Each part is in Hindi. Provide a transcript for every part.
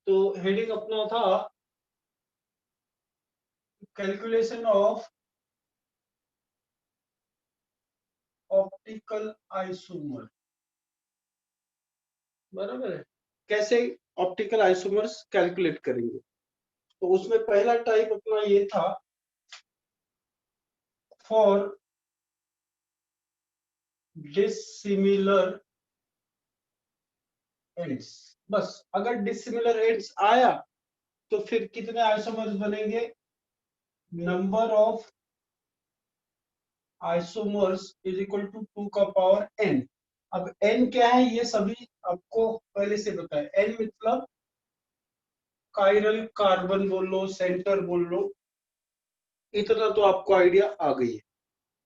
तो हेडिंग अपना था कैलकुलेशन ऑफ ऑप्टिकल आइसोमर, बराबर है। कैसे ऑप्टिकल आइसोमर्स कैलकुलेट करेंगे, तो उसमें पहला टाइप अपना ये था फॉर डिसिमिलर एंड्स। बस अगर डिसिमिलर एंड्स आया तो फिर कितने आइसोमर्स बनेंगे, number of isomers is equal to 2 का पावर n। अब n क्या है ये सभी आपको पहले से पता है। n मतलब कायरल कार्बन बोल लो, सेंटर बोल लो, इतना तो आपको आइडिया आ गई है,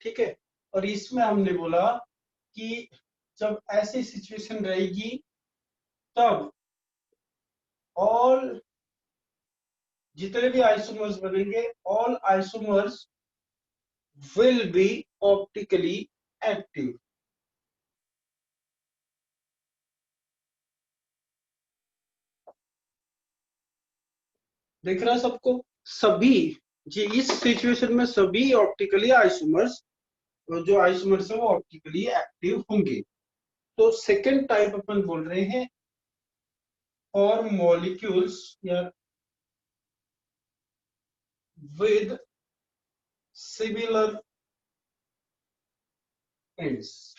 ठीक है। और इसमें हमने बोला कि जब ऐसी सिचुएशन रहेगी तब ऑल जितने भी आइसोमर्स बनेंगे, all isomers will be optically active. दिख रहा है सबको, सभी जी इस सिचुएशन में सभी ऑप्टिकली आइसोमर्स, जो आइसोमर्स है वो ऑप्टिकली एक्टिव होंगे। तो सेकेंड टाइप अपन बोल रहे हैं फॉर मॉलिक्यूल्स या विद सिमिलर एंड्स।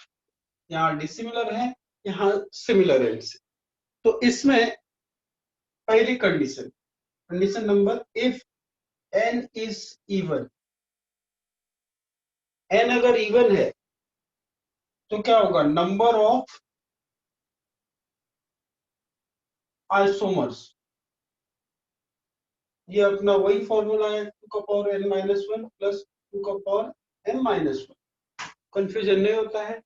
यहाँ डिसिमिलर है, यहाँ सिमिलर एंड्स। तो इसमें पहली condition, condition number, if n is even, n अगर इवन है तो क्या होगा, नंबर ऑफ आइसोमर्स, ये अपना वही फॉर्मूला है 2 का power n minus one plus 2 का power n minus one, confusion नहीं होता है।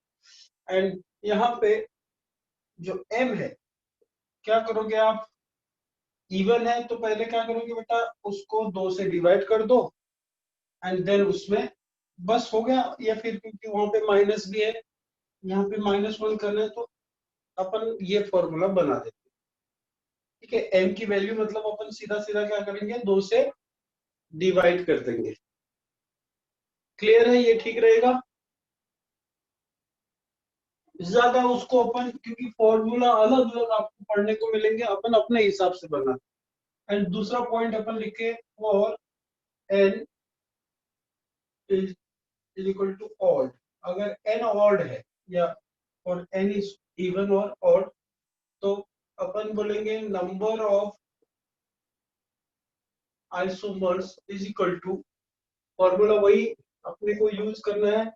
एंड यहाँ पे जो m है, क्या करोगे आप, इवन है तो पहले क्या करोगे बेटा, उसको 2 से डिवाइड कर दो एंड देन उसमें बस हो गया। या फिर क्योंकि वहां पे माइनस भी है, यहाँ पे माइनस वन करना है तो अपन ये फॉर्मूला बना देते हैं, ठीक है। m की वैल्यू मतलब अपन सीधा सीधा क्या करेंगे, 2 से डिवाइड कर देंगे। क्लियर है, ये ठीक रहेगा। ज्यादा उसको अपन, क्योंकि फॉर्मूला अलग अलग आपको पढ़ने को मिलेंगे, अपन अपने हिसाब से बना। एंड दूसरा पॉइंट अपन लिखे for n is equal to odd, अगर n ऑड है या और n इज इवन और ऑड, तो अपन बोलेंगे number of isomers is equal to, formula वही अपने को यूज करना है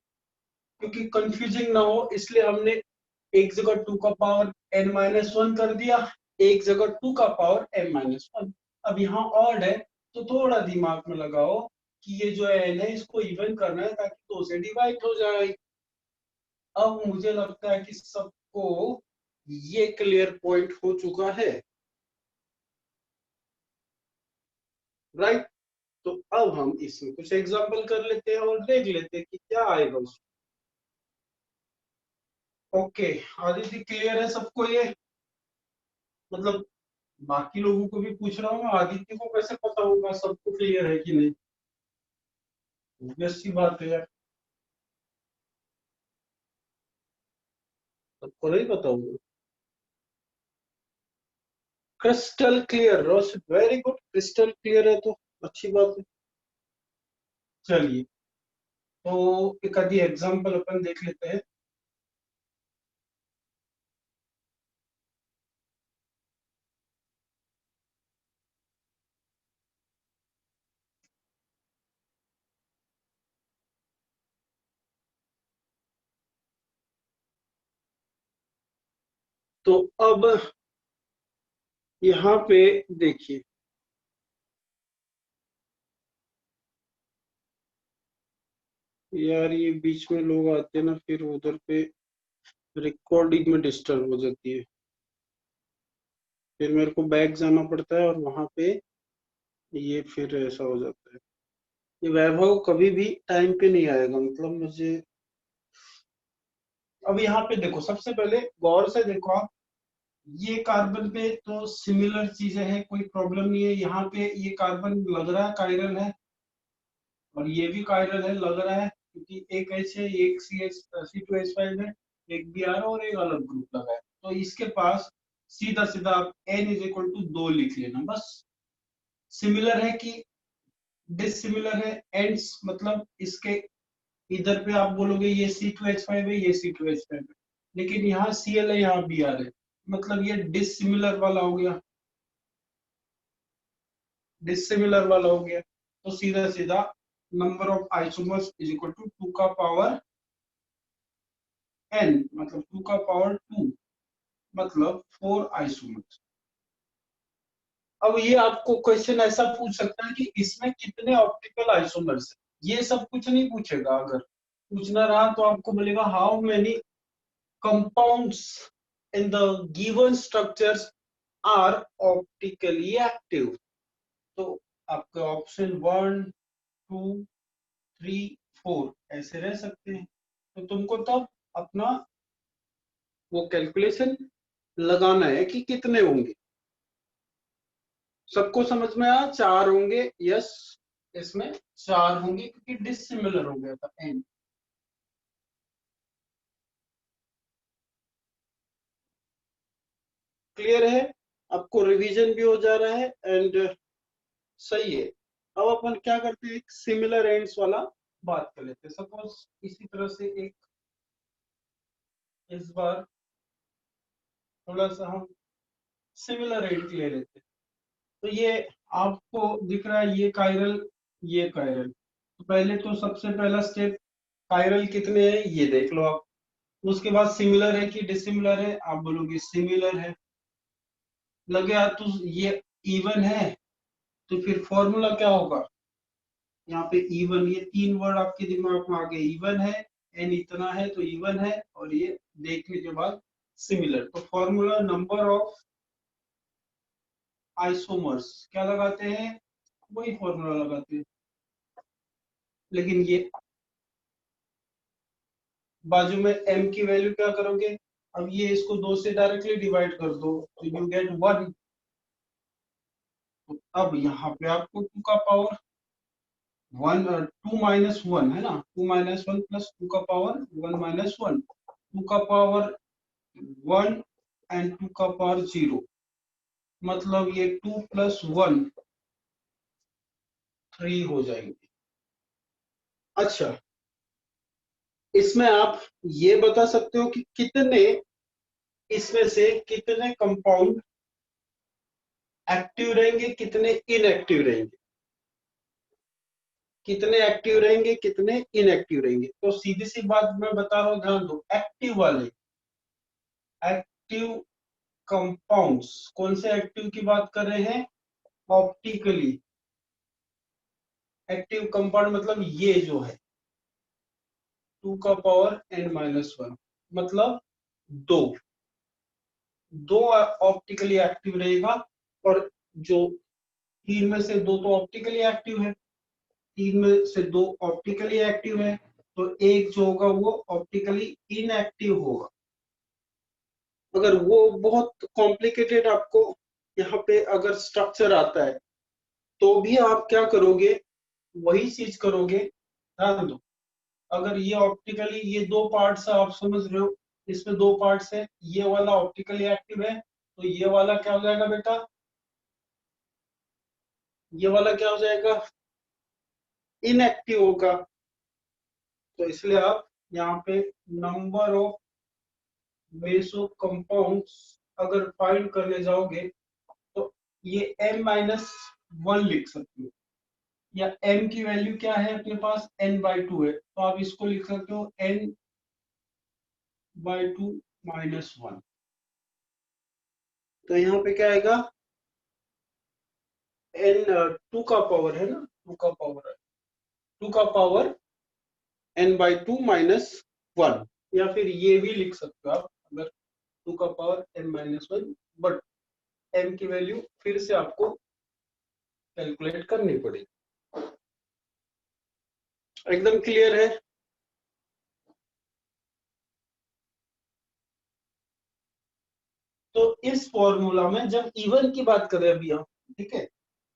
क्योंकि कंफ्यूजिंग ना हो, इसलिए हमने एक जगह 2 का पावर n माइनस वन कर दिया, एक जगह 2 का पावर m माइनस वन। अब यहाँ ऑड है तो थोड़ा दिमाग में लगाओ कि ये जो n है इसको इवन करना है ताकि 2 से डिवाइड हो जाए। अब मुझे लगता है कि सबको ये क्लियर पॉइंट हो चुका है, राइट। तो अब हम इसमें कुछ एग्जांपल कर लेते हैं और देख लेते हैं कि क्या आएगा उसमें। ओके, आदित्य क्लियर है सबको ये, मतलब बाकी लोगों को भी पूछ रहा हूँ, आदित्य को कैसे पता होगा सबको क्लियर है कि नहीं, ऑब्वियस सी बात है यार, सबको नहीं पता होगा। क्रिस्टल क्लियर, रोशन वेरी गुड, क्रिस्टल क्लियर है तो अच्छी बात है। चलिए, तो एक आधी एग्जांपल अपन देख लेते हैं। तो अब यहाँ पे देखिए, यार ये बीच में लोग आते हैं ना, फिर उधर पे रिकॉर्डिंग में डिस्टर्ब हो जाती है, फिर मेरे को बैक जाना पड़ता है और वहां पे ये फिर ऐसा हो जाता है। ये वैभव कभी भी टाइम पे नहीं आएगा, मतलब मुझे। अब यहाँ पे देखो, सबसे पहले गौर से देखो आप, ये कार्बन पे तो सिमिलर चीजें हैं, कोई प्रॉब्लम नहीं है। यहाँ पे ये कार्बन लग रहा है कायरल है, और ये भी कायरल है लग रहा है, क्योंकि एक ऐसे एक C2H5 है, एक Br और एक अलग ग्रुप लगा है। तो इसके पास सीधा सीधा आप N इज इक्वल टू 2 लिख लेना बस। सिमिलर है कि डिसिमिलर है, एंड्स मतलब इसके इधर पे आप बोलोगे ये C2H5 है, ये C2H5 है, लेकिन यहाँ Cl है, यहाँ Br है, मतलब ये डिसिमिलर वाला हो गया, डिसिमिलर वाला हो गया। तो सीधा सीधा number of isomers is equal to 2 का पावर n, मतलब 2 का पावर 2, मतलब 4 आइसोमर्स। अब ये आपको क्वेश्चन ऐसा पूछ सकता है कि इसमें कितने ऑप्टिकल आइसोमर्स है, ये सब कुछ नहीं पूछेगा। अगर पूछना रहा तो आपको बोलेगा how many compounds in the given structures are optically active. तो आपके ऑप्शन 1 2 3 4 ऐसे रह सकते हैं। तो तुमको तब अपना वो कैलकुलेशन लगाना है कि कितने होंगे। सबको समझ में आया? 4 होंगे, यस, इसमें 4 होंगे क्योंकि डिसिमिलर हो गया था एन। क्लियर है? आपको रिवीजन भी हो जा रहा है एंड सही है। अब अपन क्या करते हैं, एक सिमिलर एंड्स वाला बात कर लेते हैं। सपोज इसी तरह से एक, इस बार थोड़ा सा हम सिमिलर एंड ले लेते हैं। तो ये आपको दिख रहा है, ये कायरल, ये कायरल। तो पहले तो सबसे पहला स्टेप, कायरल कितने हैं ये देख लो आप। उसके बाद सिमिलर है कि डिसिमिलर है, आप बोलोगे सिमिलर है। लगे यार तो ये इवन है, तो फिर फॉर्मूला क्या होगा, यहाँ पे इवन, ये 3 वर्ड आपके दिमाग में आ गए, इवन है, एन इतना है तो इवन है, और ये देखने के बाद सिमिलर। तो फॉर्मूला नंबर ऑफ आइसोमर्स क्या लगाते हैं, वही फॉर्मूला लगाते हैं, लेकिन ये बाजू में m की वैल्यू क्या करोगे, अब ये इसको 2 से डायरेक्टली डिवाइड कर दो तो यू गेट 1। तो अब यहाँ पे आपको 2 का पावर 1, 2 माइनस 1 है ना, 2 माइनस 1 प्लस 2 का पावर 1 माइनस 1, 2 का पावर 1 एंड 2 का पावर 0, मतलब ये 2 प्लस 1 3 हो जाएंगे। अच्छा, इसमें आप ये बता सकते हो कि कितने, इसमें से कितने कंपाउंड एक्टिव रहेंगे, कितने इनएक्टिव रहेंगे, कितने एक्टिव रहेंगे, कितने इनएक्टिव रहेंगे। तो सीधी सी बात मैं बता रहा हूं, ध्यान दो। एक्टिव वाले, एक्टिव कंपाउंड्स, कौन से एक्टिव की बात कर रहे हैं, ऑप्टिकली एक्टिव कंपाउंड, मतलब ये जो है 2 का पावर n माइनस 1, मतलब दो, दो ऑप्टिकली एक्टिव रहेगा। और जो 3 में से 2 तो ऑप्टिकली एक्टिव है, 3 में से 2 ऑप्टिकली एक्टिव है, तो एक जो होगा वो ऑप्टिकली इनएक्टिव होगा। अगर वो बहुत कॉम्प्लिकेटेड आपको यहाँ पे अगर स्ट्रक्चर आता है तो भी आप क्या करोगे, वही चीज करोगे। ध्यान दो, अगर ये ऑप्टिकली, ये 2 पार्ट्स है आप समझ रहे हो, इसमें 2 पार्ट्स है, ये वाला ऑप्टिकली एक्टिव है तो ये वाला क्या हो जाएगा बेटा, ये वाला क्या हो जाएगा, इनएक्टिव होगा। तो इसलिए आप यहाँ पे नंबर ऑफ मेसो कंपाउंड्स अगर फाइंड करने जाओगे तो ये m माइनस 1 लिख सकते हो, या m की वैल्यू क्या है अपने पास, n/2 है, तो आप इसको लिख सकते हो n/2 माइनस 1। तो यहाँ पे क्या आएगा, n 2 का पावर है ना, 2 का पावर है, 2 का पावर n/2 माइनस 1, या फिर ये भी लिख सकते हो आप, अगर 2 का power n minus 1, but m की वैल्यू फिर से आपको कैलकुलेट करनी पड़ेगी। एकदम क्लियर है? तो इस फॉर्मूला में जब इवन की बात करें अभी हम, ठीक है,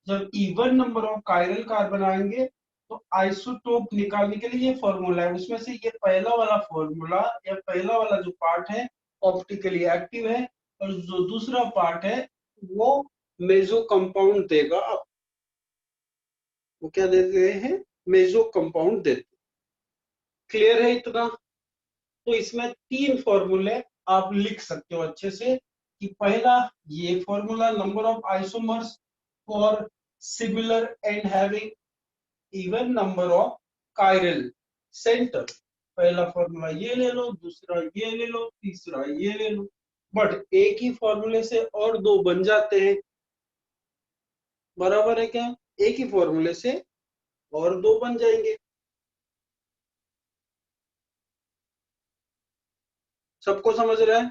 जब even number of chiral carbon आएंगे तो आइसोटोप निकालने के लिए ये फॉर्मूला है, उसमें से ये पहला वाला फॉर्मूला या पहला वाला जो पार्ट है ऑप्टिकली एक्टिव है, और जो दूसरा पार्ट है वो मेसो कंपाउंड देगा। वो क्या दे रहे हैं? मेसो कंपाउंड देते। क्लियर है इतना? तो इसमें तीन फॉर्मूले आप लिख सकते हो अच्छे से, कि पहला ये formula number of isomers for similar and having even number of chiral centre, पहला फॉर्मूला ये ले लो, दूसरा ये ले लो, तीसरा ये ले लो। बट एक ही फॉर्मूले से और दो बन जाते हैं, बराबर है क्या? एक ही फॉर्मूले से और दो बन जाएंगे। सबको समझ रहा है?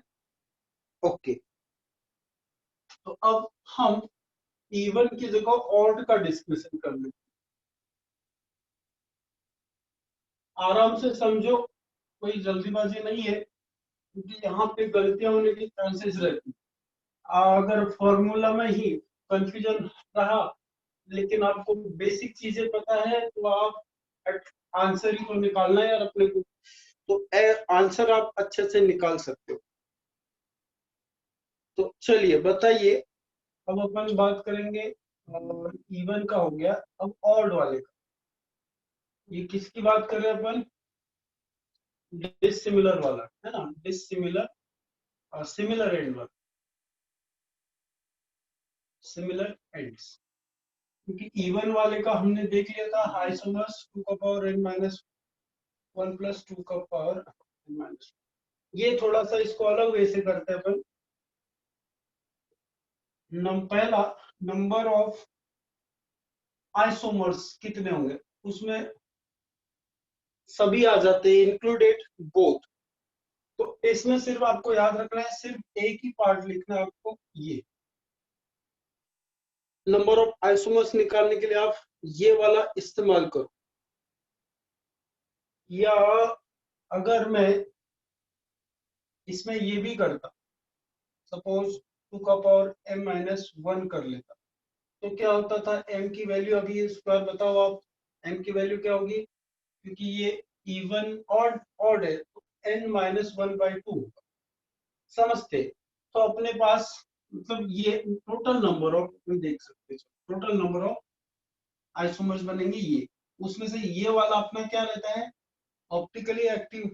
ओके। तो अब हम इवन की जगह ऑड का डिस्कशन कर लेते, आराम से समझो, कोई जल्दीबाजी नहीं है, क्योंकि यहाँ पे गलतियां होने की चांसेस रहती। अगर फॉर्मूला में ही कंफ्यूजन रहा लेकिन आपको बेसिक चीजें पता है तो आप आंसर ही तो निकालना है यार अपने को, तो आंसर आप अच्छे से निकाल सकते हो। तो चलिए बताइए, अब अपन बात करेंगे इवन का हो गया, अब ऑड वाले का। ये किसकी बात कर रहे हैं अपन? डिसिमिलर वाला है ना, डिसिमिलर और सिमिलर एंड वाला, सिमिलर एंड्स। क्योंकि इवन वाले का हमने देख लिया था आइसोमर्स 2 का पावर n माइनस 1 प्लस 2 का पावर n माइनस। ये थोड़ा सा इसको अलग वे से करते हैं अपन। पहला नंबर ऑफ आइसोमर्स कितने होंगे, उसमें सभी आ जाते हैं, इंक्लूडेड बोथ। तो इसमें सिर्फ आपको याद रखना है, सिर्फ एक ही पार्ट लिखना है आपको, ये नंबर ऑफ आइसोमर्स निकालने के लिए आप ये वाला इस्तेमाल करो। या अगर मैं इसमें ये भी करता, सपोज 2 का पावर m माइनस 1 कर लेता, तो क्या होता था? m की वैल्यू अभी स्क्वायर बताओ आप, m की वैल्यू क्या होगी? क्योंकि ये इवन ऑड ऑड है तो n माइनस 1/2 समझते। तो अपने पास मतलब ये टोटल नंबर ऑफ, देख सकते हो टोटल नंबर ऑफ आइसोमर्स बनेंगे ये, उसमें से ये वाला अपना क्या रहता है? ऑप्टिकली एक्टिव,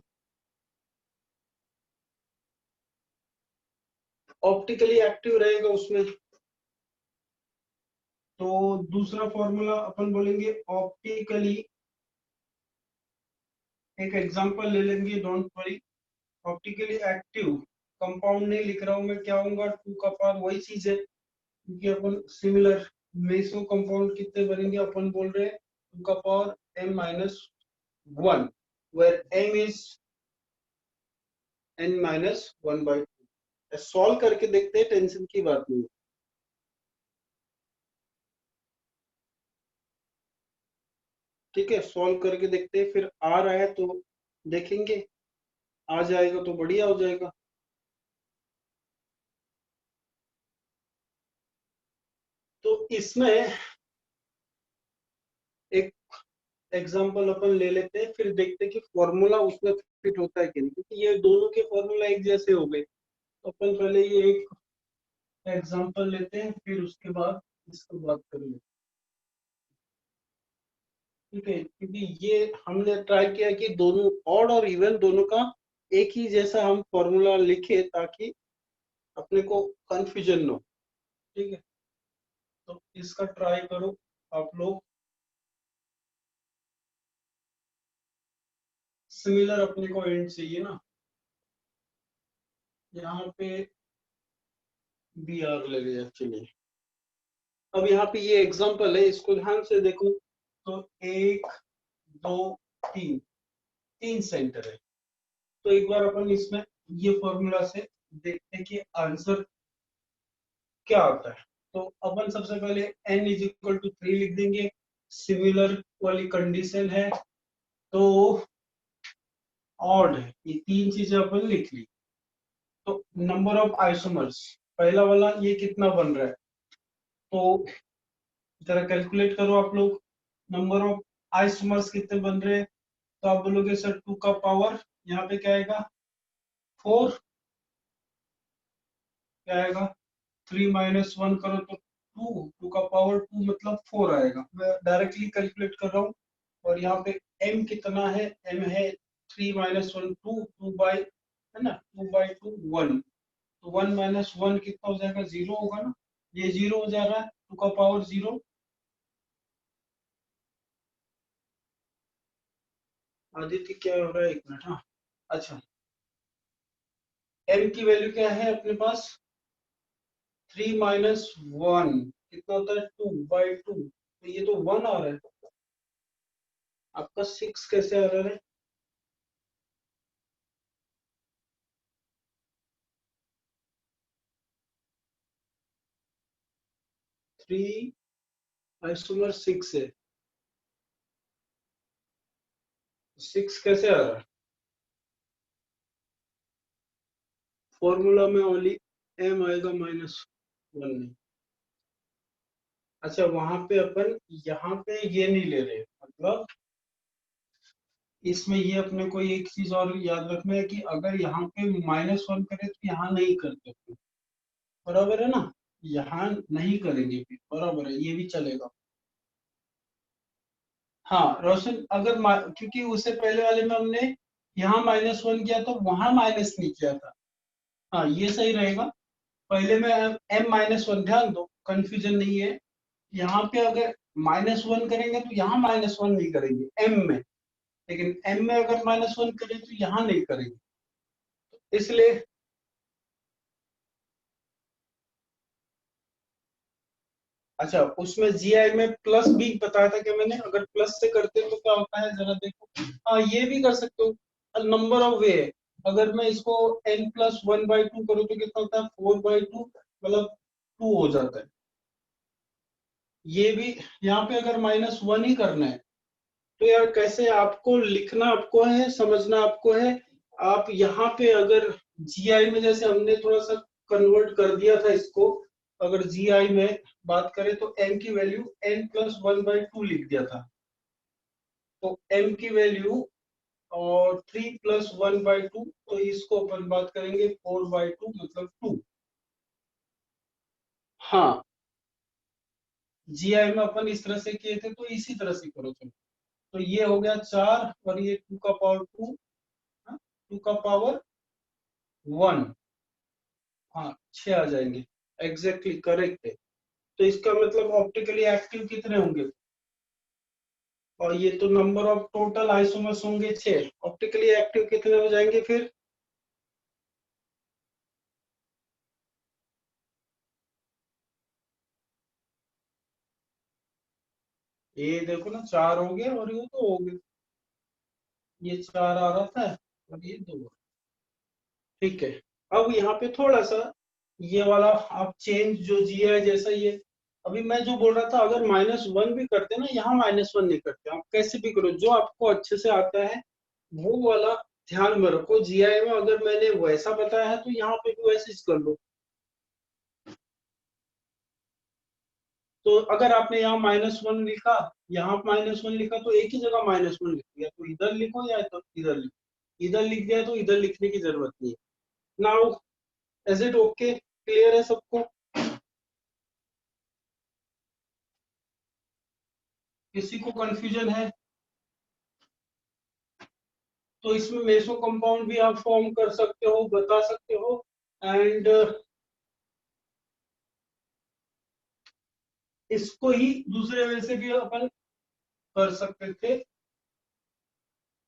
ऑप्टिकली एक्टिव रहेगा उसमें। तो दूसरा फॉर्मूला अपन बोलेंगे ऑप्टिकली, एक एग्जांपल ले लेंगे, don't worry. Optically active compound नहीं लिख रहा हूं मैं, क्या होगा? 2 का पावर, वही चीज है, क्योंकि अपन सिमिलर मेसो कंपाउंड कितने बनेंगे अपन बोल रहे हैं? 2 का power m minus 1, where m is n minus 1/2। Solve करके देखते हैं, टेंशन की बात नहीं है। ठीक है, सॉल्व करके देखते हैं, फिर आ रहा है तो देखेंगे, आ जाएगा तो बढ़िया हो जाएगा। तो इसमें एक एग्जांपल अपन ले लेते हैं, फिर देखते हैं कि फॉर्मूला उसमें फिट होता है कि नहीं, क्योंकि ये दोनों के फॉर्मूला एक जैसे हो गए। तो अपन पहले ये एक एग्जांपल लेते हैं, फिर उसके बाद इसको बात करेंगे। ठीक है, क्योंकि ये हमने ट्राई किया कि दोनों ऑड और इवन दोनों का एक ही जैसा हम फॉर्मूला लिखे, ताकि अपने को कंफ्यूजन न हो। ठीक है, तो इसका ट्राई करो आप लोग। सिमिलर अपने को एंड चाहिए ना, यहाँ पे बी आर ले लिया। चलिए, अब यहाँ पे ये एग्जांपल है, इसको ध्यान से देखो। तो 1 2 3, 3 सेंटर है। तो एक बार अपन इसमें ये फॉर्मूला से देखते हैं कि आंसर क्या आता है। तो अपन सबसे पहले n इज इक्वल टू 3 लिख देंगे, सिमिलर वाली कंडीशन है, तो ऑड है, ये तीन चीजें अपन लिख ली। तो नंबर ऑफ आइसोमर्स पहला वाला ये कितना बन रहा है, तो जरा कैलकुलेट करो आप लोग, नंबर ऑफ आइसोमर्स कितने बन रहे हैं। तो आप बोलोगे सर 2 का पावर यहाँ पे क्या आएगा 4, क्या आएगा 3 माइनस 1 करो तो 2 का पावर 2 मतलब 4 आएगा। मैं डायरेक्टली कैलकुलेट कर रहा हूँ। और यहाँ पे m कितना है, m है 3 माइनस 1 2, 2 बाई, है ना, 2 बाई 2 1, तो 1 माइनस 1 कितना हो जाएगा 0 होगा ना, ये 0 हो जा रहा है, 2 का पावर 0। आदित्य क्या हो रहा है, एक मिनट, हाँ। अच्छा, m की वैल्यू क्या है अपने पास 3 माइनस 1 कितना होता है 2 बाई 2, तो ये तो 1 आ रहा है, आपका 6 कैसे आ रहा है। 3 आइसोमर 6 है, 6 कैसे आ रहा है, फॉर्मूला में ओनली m आएगा -1 नहीं। अच्छा, वहां पे अपन यहाँ पे ये नहीं ले रहे, मतलब इसमें ये अपने को एक चीज और याद रखना है कि अगर यहाँ पे -1 करे तो यहाँ नहीं करते अपन। बराबर है ना, यहाँ नहीं करेंगे फिर, बराबर है, ये भी चलेगा। हाँ रोशन, अगर क्योंकि उससे पहले वाले में हमने यहाँ -1 किया तो वहां माइनस नहीं किया था। हाँ ये सही रहेगा, पहले में m-1, ध्यान दो कंफ्यूजन नहीं है। यहाँ पे अगर -1 करेंगे तो यहाँ -1 नहीं करेंगे m में, लेकिन m में अगर -1 करें तो यहाँ नहीं करेंगे, इसलिए। अच्छा, उसमें GI में प्लस भी बताया था कि मैंने, अगर प्लस से करते तो क्या होता है जरा देखो। हाँ ये भी कर सकते हो, नंबर ऑफ वे है। अगर मैं इसको n+1/2 करूँ तो कितना होता है 4/2, मतलब 2 हो जाता है। ये भी यहाँ पे अगर -1 ही करना है तो यार कैसे, आपको लिखना आपको है, समझना आपको है। आप यहाँ पे अगर GI में जैसे हमने थोड़ा सा कन्वर्ट कर दिया था इसको, अगर GI में बात करें तो m की वैल्यू n+1/2 लिख दिया था, तो m की वैल्यू और 3+1/2, तो इसको अपन बात करेंगे 4/2 मतलब 2। हाँ GI में अपन इस तरह से किए थे, तो इसी तरह से करो चलो। तो ये हो गया 4 और ये 2 का पावर 2, 2 का पावर 1, हाँ 6 आ जाएंगे, एग्जैक्टली करेक्ट है। तो इसका मतलब ऑप्टिकली एक्टिव कितने होंगे, और ये तो नंबर ऑफ टोटल आइसोमर्स होंगे 6, ऑप्टिकली एक्टिव कितने हो जाएंगे फिर। ये देखो ना 4 हो गए और ये तो हो गए, ये 4 आ रहा था और ये 2। ठीक है, अब यहाँ पे थोड़ा सा ये वाला आप चेंज जो जी है जैसा ये, अभी मैं जो बोल रहा था अगर -1 भी करते ना, यहाँ -1 नहीं करते, आप कैसे भी करो जो आपको अच्छे से आता है वो वाला ध्यान में रखो। GI में अगर मैंने वैसा बताया है तो यहाँ पे भी वैसे ही कर लो। तो अगर आपने यहाँ -1 लिखा, यहाँ -1 लिखा, तो एक ही जगह -1 लिख दिया, तो इधर लिखो या तो इधर लिखो, इधर लिख दिया तो इधर लिखने की जरूरत नहीं है। Now is it okay, clear है सबको, किसी को कंफ्यूजन है। तो इसमें मेसो कंपाउंड भी आप फॉर्म कर सकते हो, बता सकते हो। एंड इसको ही दूसरे वे से भी अपन कर सकते थे,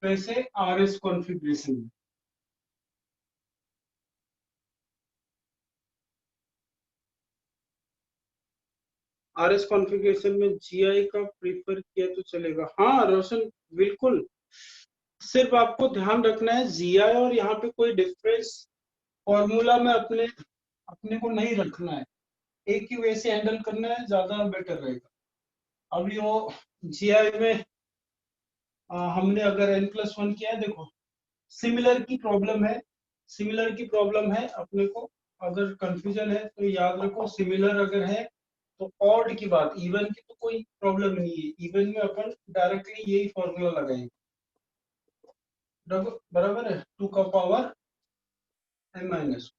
वैसे RS कॉन्फ़िगरेशन में। RS कॉन्फ़िगरेशन में GI का प्रीफर किया तो चलेगा, हाँ रोशन बिल्कुल। सिर्फ आपको ध्यान रखना है GI और यहाँ पे कोई डिफरेंस फॉर्मूला में अपने अपने को नहीं रखना है, एक ही वे से हैंडल करना है, ज्यादा बेटर रहेगा। अभी वो GI में हमने अगर n+1 किया है, देखो सिमिलर की प्रॉब्लम है, सिमिलर की प्रॉब्लम है अपने को। अगर कंफ्यूजन है तो याद रखो, सिमिलर अगर है तो ऑड की बात, इवन की तो कोई प्रॉब्लम नहीं है, इवन में अपन डायरेक्टली यही फॉर्मूला लगाएंगे, बराबर है, 2 का पावर m माइनस,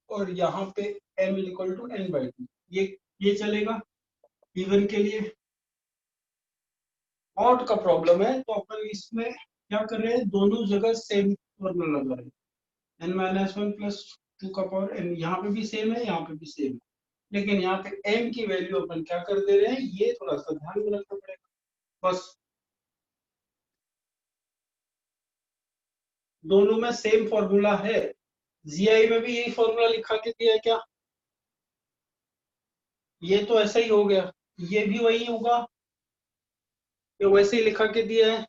और यहाँ पे m इक्वल टू n/2, ये चलेगा इवन के लिए। ऑड का प्रॉब्लम है तो अपन इसमें क्या कर रहे हैं, दोनों जगह सेम फॉर्मूला लगा रहे हैं, n-1 प्लस 2 का पावर n, यहाँ पे भी सेम है, यहाँ पे भी सेम है, लेकिन यहाँ पे m की वैल्यू अपन क्या कर दे रहे हैं, ये थोड़ा सा ध्यान में रखना पड़ेगा। बस दोनों में सेम फॉर्मूला है, जीआई में भी यही फॉर्मूला लिखा के दिया है क्या, ये तो ऐसा ही हो गया, ये भी वही होगा, ये वैसे ही लिखा के दिया है।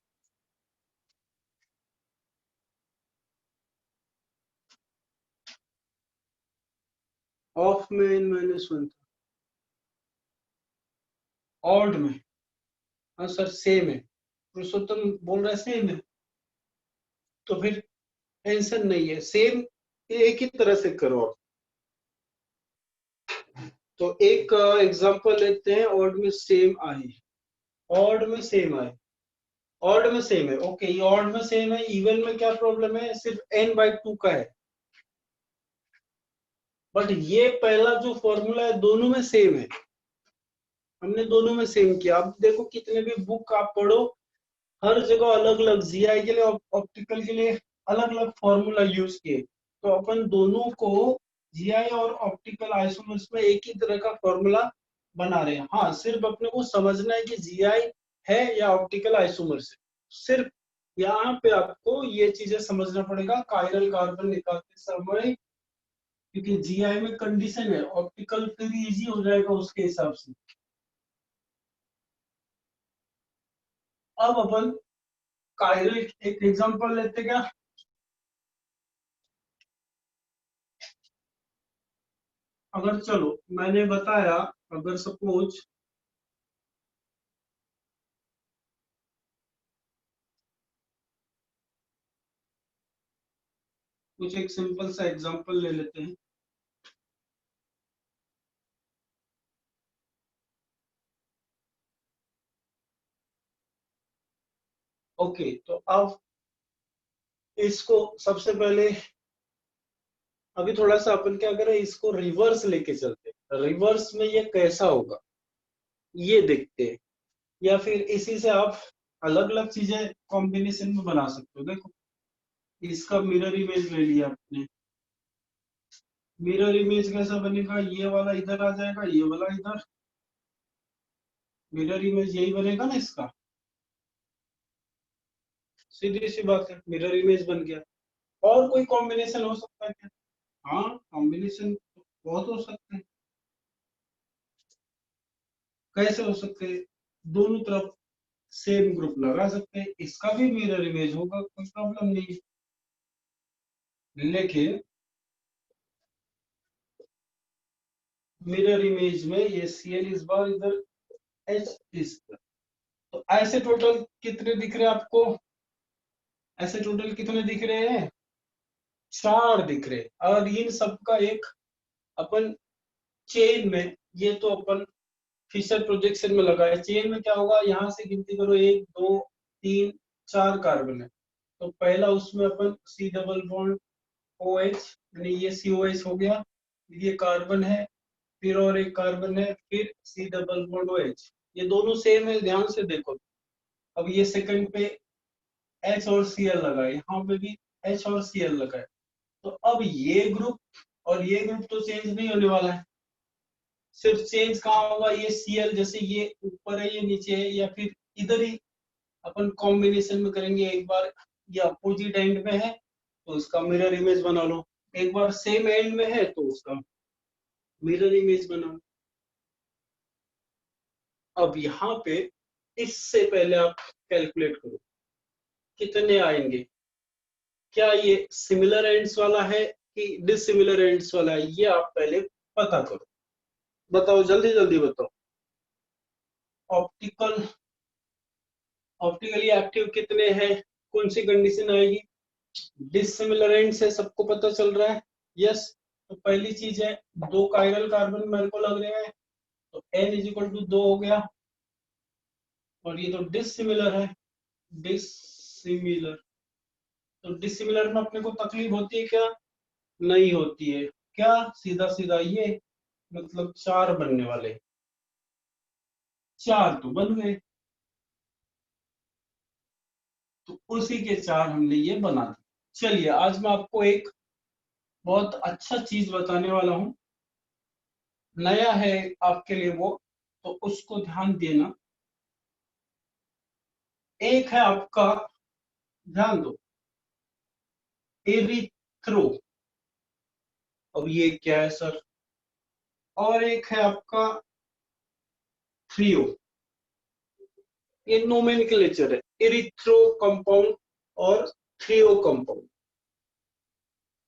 ऑफ में n-1 था, ऑड में, हाँ सर सेम है, पुरुषोत्तम बोल रहा है सेम है, तो फिर टेंशन नहीं है, सेम एक ही तरह से करो आप। तो एक एग्जांपल लेते हैं, ऑड में सेम आए, ऑड में सेम आए, ऑड में सेम है, ओके, ये ऑड में सेम है, इवन में क्या प्रॉब्लम है, सिर्फ n/2 का है, बट ये पहला जो फॉर्मूला है दोनों में सेम है, हमने दोनों में सेम किया। अब देखो कितने भी बुक आप पढ़ो, हर जगह अलग अलग, जीआई के लिए ऑप्टिकल के लिए अलग अलग फॉर्मूला यूज किए, तो अपन दोनों को जीआई और ऑप्टिकल आइसोमर्स में एक ही तरह का फॉर्मूला बना रहे हैं। हाँ, सिर्फ अपने को समझना है कि जीआई है या ऑप्टिकल आइसोमर्स है, सिर्फ यहाँ पे आपको ये चीजें समझना पड़ेगा कायरल कार्बन निकालते समय, क्योंकि जीआई में कंडीशन है, ऑप्टिकल फिर इजी हो जाएगा उसके हिसाब से। अब अपन कायरल एक एग्जांपल लेते क्या, अगर चलो मैंने बताया, अगर सपोज कुछ एक सिंपल सा एग्जांपल ले लेते हैं, ओके, तो अब इसको सबसे पहले, अभी थोड़ा सा अपन क्या करें, इसको रिवर्स लेके चलते हैं, रिवर्स में ये कैसा होगा ये देखते हैं, या फिर इसी से आप अलग अलग चीजें कॉम्बिनेशन में बना सकते हो। देखो इसका मिरर इमेज ले लिया आपने, मिरर इमेज कैसा बनेगा, ये वाला इधर आ जाएगा, ये वाला इधर, मिरर इमेज यही बनेगा ना इसका, सीधी सी बात है, मिरर इमेज बन गया। और कोई कॉम्बिनेशन हो सकता है क्या, हाँ कॉम्बिनेशन बहुत हो सकते हैं, कैसे हो सकते हैं, दोनों तरफ सेम ग्रुप लगा सकते हैं, इसका भी मिरर इमेज होगा, कोई प्रॉब्लम नहीं है, लेकिन मिरर इमेज में ये Cl इस बार इधर, H इस पर, तो ऐसे टोटल कितने दिख रहे हैं आपको, ऐसे टोटल कितने दिख रहे हैं, 4 दिख रहे हैं, और इन सबका एक अपन चेन में, ये तो अपन फिशर प्रोजेक्शन में लगा है, चेन में क्या होगा, यहाँ से गिनती करो, 1 2 3 4 कार्बन है, तो पहला उसमें अपन C डबल बॉन्ड OH, यानी ये COH हो गया, ये कार्बन है, फिर और एक कार्बन है, फिर C डबल बॉन्ड OH, ये दोनों सेम है, ध्यान से देखो। अब ये सेकंड पे H और Cl लगा है, यहाँ पे भी H और Cl लगा है, तो अब ये ग्रुप और ये ग्रुप तो चेंज नहीं होने वाला है, सिर्फ चेंज कहाँ होगा, ये Cl जैसे ये ऊपर है ये नीचे है, या फिर इधर ही अपन कॉम्बिनेशन में करेंगे, एक बार ये अपोजिट एंड में है तो इसका मिरर इमेज बना लो, एक बार सेम एंड में है तो उसका मिरर इमेज बनाओ। अब यहाँ पे इससे पहले आप कैलकुलेट करो कितने आएंगे, क्या ये सिमिलर एंड्स वाला है कि डिसिमिलर एंड्स वाला है, ये आप पहले पता करो, बताओ जल्दी जल्दी बताओ। ऑप्टिकल, ऑप्टिकली एक्टिव कितने हैं, कौन सी कंडीशन आएगी, डिसिमिलर एंड्स है, सबको पता चल रहा है, यस, तो पहली चीज है 2 कायरल कार्बन मेरे को लग रहे हैं, तो n इज इक्वल टू 2 हो गया। और ये तो डिसिमिलर है, डिसिमिलर। तो डिसिमिलर में अपने को तकलीफ होती है क्या? नहीं होती है। क्या? सीधा सीधा ये मतलब 4 बनने वाले, 4 तो बन गए। तो उसी के 4 हमने ये बना दिए। चलिए आज मैं आपको एक बहुत अच्छा चीज बताने वाला हूं, नया है आपके लिए वो, तो उसको ध्यान देना। एक है आपका, ध्यान दो, एरिथ्रो। अब ये क्या है सर? और एक है आपका थ्रियो। ये नोमेनक्लेचर है, एरिथ्रो कंपाउंड और थ्रियो कंपाउंड।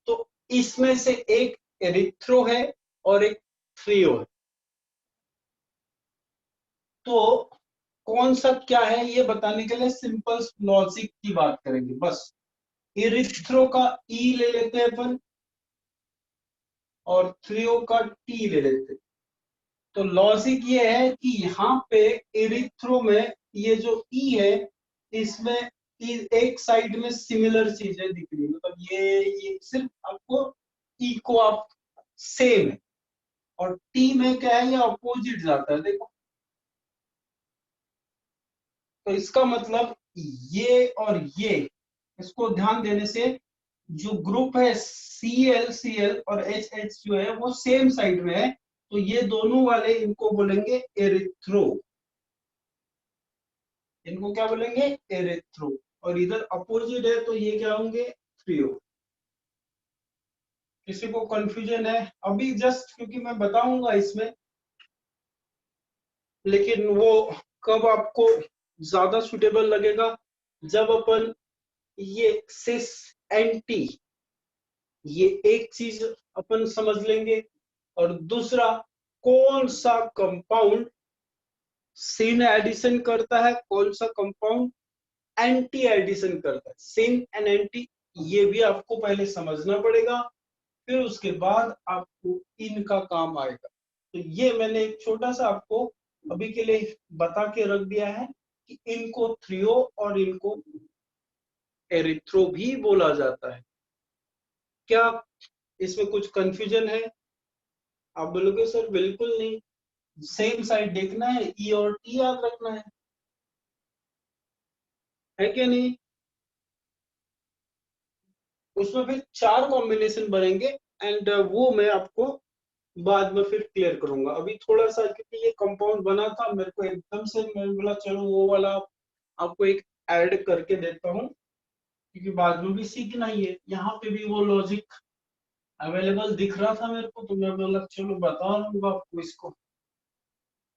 तो इसमें से एक एरिथ्रो है और एक थ्रियो है। तो कौन सा क्या है ये बताने के लिए सिंपल लॉजिक की बात करेंगे बस। इरिथ्रो का ई ले लेते हैं अपन और थ्रियो का टी ले लेते हैं। तो लॉजिक ये है कि यहाँ पे इरिथ्रो में ये जो ई है, इसमें एक साइड में सिमिलर चीजें दिख रही है, मतलब ये सिर्फ आपको ई को आप सेम है। और टी में क्या है, ये अपोजिट जाता है, देखो। तो इसका मतलब ये और ये, इसको ध्यान देने से जो ग्रुप है Cl और HH जो है वो सेम साइड में है, तो ये दोनों वाले इनको बोलेंगे एरिथ्रो। इनको क्या बोलेंगे? एरिथ्रो। और इधर अपोजिट है तो ये क्या होंगे? थ्रियो। किसी को कंफ्यूजन है अभी? जस्ट क्योंकि मैं बताऊंगा इसमें, लेकिन वो कब आपको ज्यादा सुटेबल लगेगा, जब अपन ये सिस एंटी, ये एक चीज अपन समझ लेंगे। और दूसरा, कौन सा कंपाउंड सिन एडिशन करता है, कौन सा कंपाउंड एंटी एडिशन करता है। सिन एंड एंटी ये भी आपको पहले समझना पड़ेगा, फिर उसके बाद आपको इनका काम आएगा। तो ये मैंने एक छोटा सा आपको अभी के लिए बता के रख दिया है कि इनको थ्रियो और इनको एरिथ्रो भी बोला जाता है। क्या इसमें कुछ कंफ्यूजन है? आप बोलोगे सर बिल्कुल नहीं, सेम साइड देखना है, ई और टी याद रखना है क्या नहीं? उसमें फिर 4 कॉम्बिनेशन बनेंगे, एंड वो मैं आपको बाद में फिर क्लियर करूंगा। अभी थोड़ा सा क्योंकि ये कंपाउंड बना था, मेरे को एकदम से मैं बोला चलो वो वाला आपको एक ऐड करके देता हूँ, क्योंकि बाद में भी सीखना ही है। यहाँ पे भी वो लॉजिक अवेलेबल दिख रहा था मेरे को, तो मैं बोला चलो बता दूंगा आपको इसको।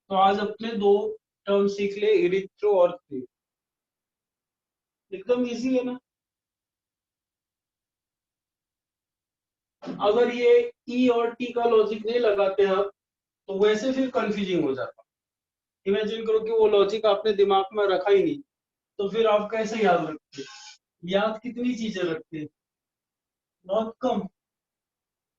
तो आज अपने 2 टर्म सीख ले, इरिथ्रो और थ्रियो। एकदम इजी है ना? अगर ये ई और टी का लॉजिक नहीं लगाते आप, तो वैसे फिर कंफ्यूजिंग हो जाता। इमेजिन करो कि वो लॉजिक आपने दिमाग में रखा ही नहीं, तो फिर आप कैसे याद रखते? याद कितनी चीजें रखते हैं? बहुत कम।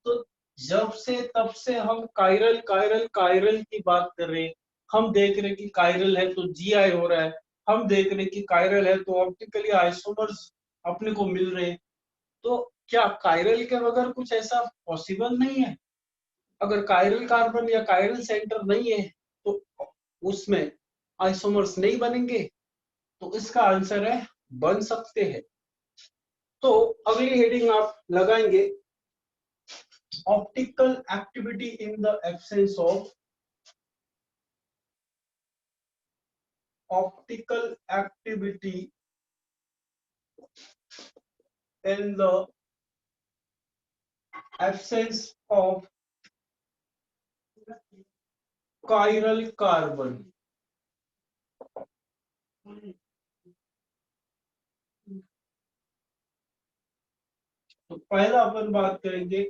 तो जब से तब से हम कायरल कायरल कायरल की बात कर रहे हैं। हम देख रहे हैं कि कायरल है तो जीआई हो रहा है, हम देख रहे हैं कि कायरल है तो ऑप्टिकली आइसोमर्स अपने को मिल रहे हैं। तो क्या कायरल के बगैर कुछ ऐसा पॉसिबल नहीं है? अगर कायरल कार्बन या कायरल सेंटर नहीं है तो उसमें आइसोमर्स नहीं बनेंगे। तो इसका आंसर है बन सकते हैं। तो अगली हेडिंग आप लगाएंगे, optical activity in the absence of, optical activity in the absence of chiral carbon. तो पहला अपन बात करेंगे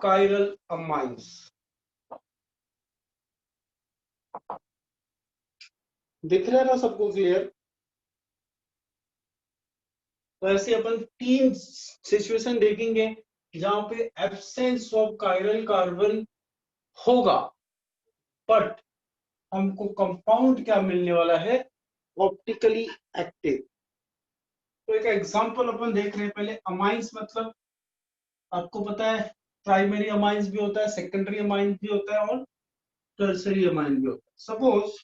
कायरल अमाइंस। दिख रहा है ना सबको क्लियर? तो ऐसे अपन 3 सिचुएशन देखेंगे। जहां पे एब्सेंस ऑफ कायरल कार्बन होगा, बट हमको कंपाउंड क्या मिलने वाला है, ऑप्टिकली एक्टिव। तो एक एग्जांपल अपन देख रहे हैं पहले। अमाइंस मतलब आपको पता है प्राइमरी अमाइंस भी होता है, सेकेंडरी अमाइंस भी होता है और टर्सरी अमाइन भी होता है। सपोज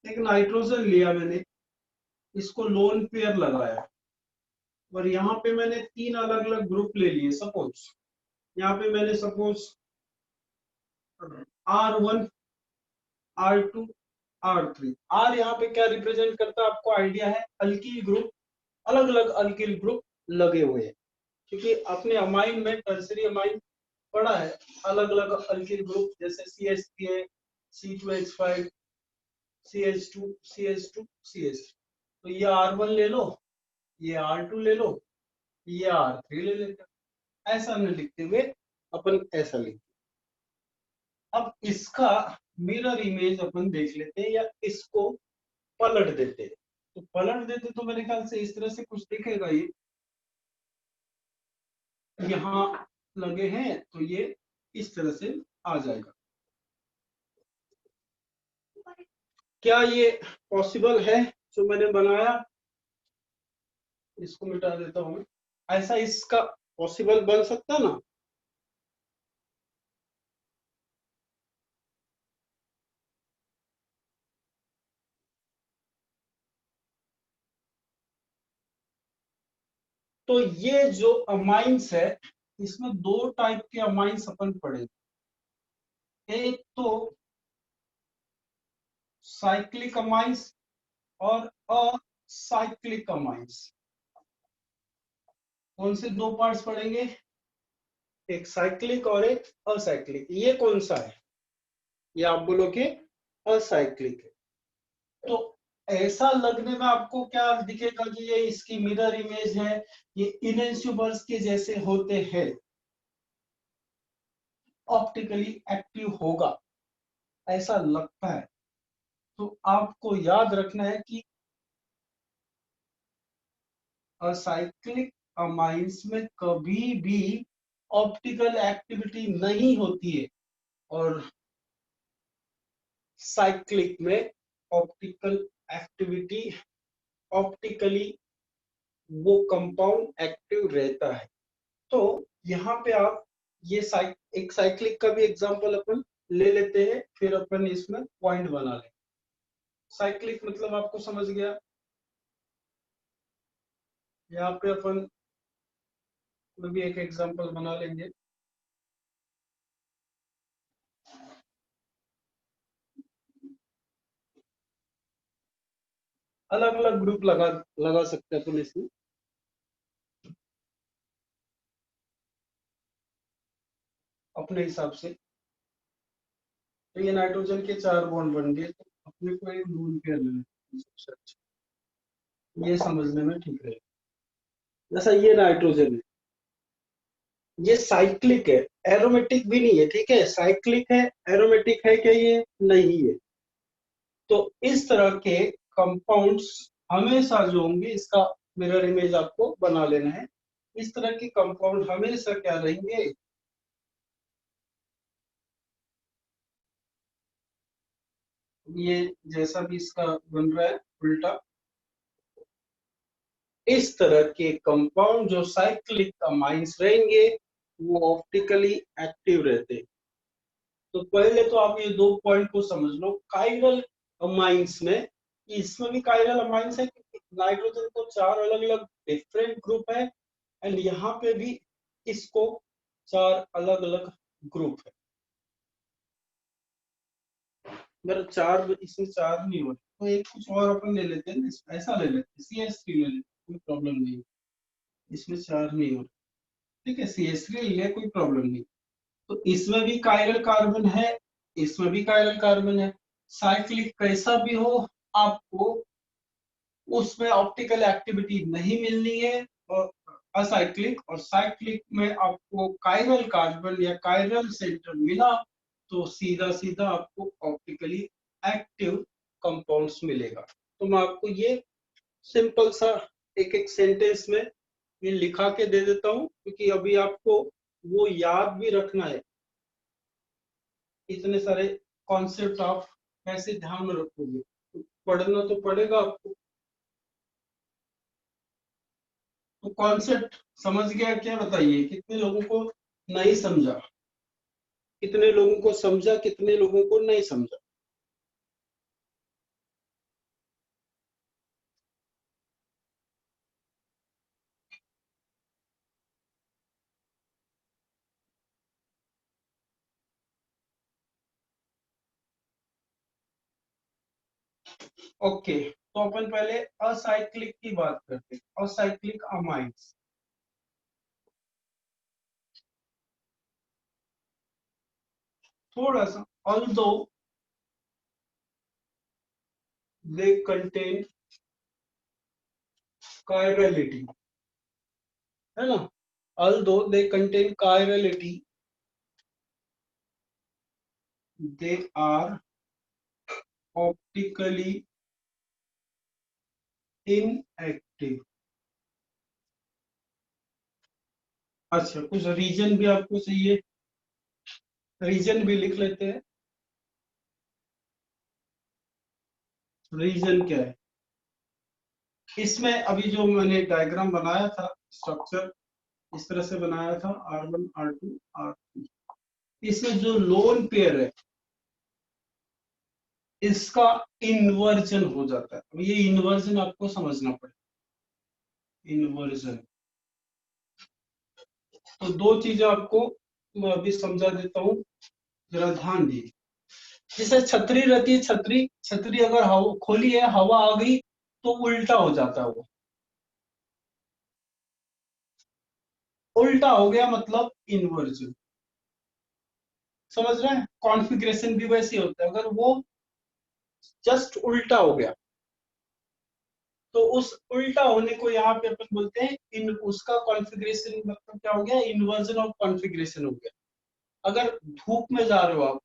एक नाइट्रोजन लिया मैंने, इसको लोन पेयर लगाया और यहाँ पे मैंने 3 अलग अलग ग्रुप ले लिए। सपोज यहाँ पे मैंने suppose R1, R2, R3। R यहाँ पे क्या रिप्रेजेंट करता है आपको आइडिया है, अल्किल ग्रुप, अलग अलग अल्किल ग्रुप लगे हुए हैं। क्योंकि अपने अमाइन में टर्सरी अमाइन पड़ा है, अलग अलग अल्किल ग्रुप जैसे CH3, C2H5, CH2, CH2, CH3। तो ये R1 ले लो, ये R2 ले लो, ये R3 ले लेते, ऐसा नहीं लिखते हुए अपन ऐसा लिखते। अब इसका मिरर इमेज अपन देख लेते हैं या इसको पलट देते हैं। तो पलट देते तो मेरे ख्याल से इस तरह से कुछ दिखेगा। ये यहाँ लगे हैं तो ये इस तरह से आ जाएगा। क्या ये पॉसिबल है जो मैंने बनाया? इसको मिटा देता हूं। ऐसा इसका पॉसिबल बन सकता ना? तो ये जो अमाइंस है, इसमें 2 टाइप के अमाइंस अपन पढ़ेंगे। एक तो साइक्लिक अमाइंस और असाइक्लिक अमाइंस। कौन से 2 पार्ट्स पढ़ेंगे? एक साइक्लिक और एक असाइक्लिक। ये कौन सा है? ये आप बोलोगे असाइक्लिक है। तो ऐसा लगने में आपको क्या दिखेगा कि ये इसकी मिरर इमेज है, ये इनएंस्यूबर्स के जैसे होते हैं, ऑप्टिकली एक्टिव होगा, ऐसा लगता है। तो आपको याद रखना है कि असाइक्लिक अमाइंस में कभी भी ऑप्टिकल एक्टिविटी नहीं होती है और साइक्लिक में ऑप्टिकल एक्टिविटी, ऑप्टिकली वो कंपाउंड एक्टिव रहता है। तो यहाँ पे आप ये एक साइक्लिक का भी एग्जांपल अपन ले लेते हैं, फिर अपन इसमें पॉइंट बना लेंगे। साइक्लिक मतलब आपको समझ गया। यहाँ पे अपन भी एक एग्जांपल बना लेंगे। अलग अलग ग्रुप लगा लगा सकते हैं अपन इसमें। अपने हिसाब से। तो ये नाइट्रोजन के 4 बॉन्ड बन गए, तो अपने को एक लोन पेयर लेना है सबसे अच्छा। ये समझने में ठीक रहेगा। जैसा ये नाइट्रोजन है, ये साइक्लिक है, एरोमेटिक भी नहीं है। ठीक है, साइक्लिक है, एरोमेटिक है क्या? ये नहीं है। तो इस तरह के कंपाउंड्स हमेशा जो होंगे, इसका मिरर इमेज आपको बना लेना है। इस तरह के कंपाउंड हमेशा क्या रहेंगे, ये जैसा भी इसका बन रहा है उल्टा, इस तरह के कंपाउंड जो साइक्लिक अमाइंस रहेंगे वो ऑप्टिकली एक्टिव रहते हैं। तो पहले तो आप ये 2 पॉइंट को समझ लो। कायरल अमाइंस में, इसमें भी कायरल अमाइंस है क्योंकि नाइट्रोजन को 4 अलग अलग डिफरेंट ग्रुप है एंड यहाँ पे भी इसको 4 अलग अलग ग्रुप है। मेरा 4, इसमें 4 नहीं हो रहे तो एक कुछ और अपन ले लेते हैं, ऐसा ले लेते हैं, CH3 ले लेते हैं, कोई प्रॉब्लम नहीं। इसमें 4 नहीं हो रहे, ठीक है, CH3 ले, कोई प्रॉब्लम नहीं। तो इसमें भी कायरल कार्बन है, इसमें भी कायरल कार्बन है। साइक्लिक कैसा भी हो, आपको उसमें ऑप्टिकल एक्टिविटी नहीं मिलनी है। और असाइक्लिक और साइक्लिक में आपको कायरल कार्बन या कायरल सेंटर मिला तो सीधा सीधा आपको ऑप्टिकली एक्टिव कंपाउंड्स मिलेगा। तो मैं आपको ये सिंपल सा एक एक सेंटेंस में ये लिखा के दे देता हूं क्योंकि अभी आपको वो याद भी रखना है, इतने सारे कॉन्सेप्ट आप कैसे ध्यान में रखोगे, तो पढ़ना तो पड़ेगा आपको। तो कॉन्सेप्ट समझ गया क्या, बताइए कितने लोगों को नहीं समझा, कितने लोगों को समझा, कितने लोगों को नहीं समझा। ओके, तो अपन पहले असाइक्लिक की बात करते हैं, असाइक्लिक अमाइड्स। थोड़ा सा, ऑल्दो दे कंटेन chirality, है ना, although they contain chirality, they are optically inactive। अच्छा, कुछ रीजन भी आपको चाहिए, रीजन भी लिख लेते हैं। रीजन क्या है इसमें, अभी जो मैंने डायग्राम बनाया था, स्ट्रक्चर इस तरह से बनाया था, R1 R2 R3, इसमें जो लोन पेयर है इसका इन्वर्जन हो जाता है। अब ये इन्वर्जन आपको समझना पड़ेगा, इन्वर्जन। तो दो चीजें आपको मैं अभी समझा देता हूँ, जरा ध्यान दीजिए। जैसे छतरी रहती है, छतरी छतरी अगर हवा खोली है, हवा आ गई तो उल्टा हो जाता है, वो उल्टा हो गया मतलब इन्वर्जन। समझ रहे हैं, कॉन्फ़िगरेशन भी वैसे होता है, अगर वो जस्ट उल्टा हो गया तो उस उल्टा होने को यहाँ पे अपन बोलते हैं इन, उसका कॉन्फ़िगरेशन मतलब क्या हो गया, इन्वर्जन ऑफ कॉन्फ़िगरेशन हो गया। अगर धूप में जा रहे हो आप,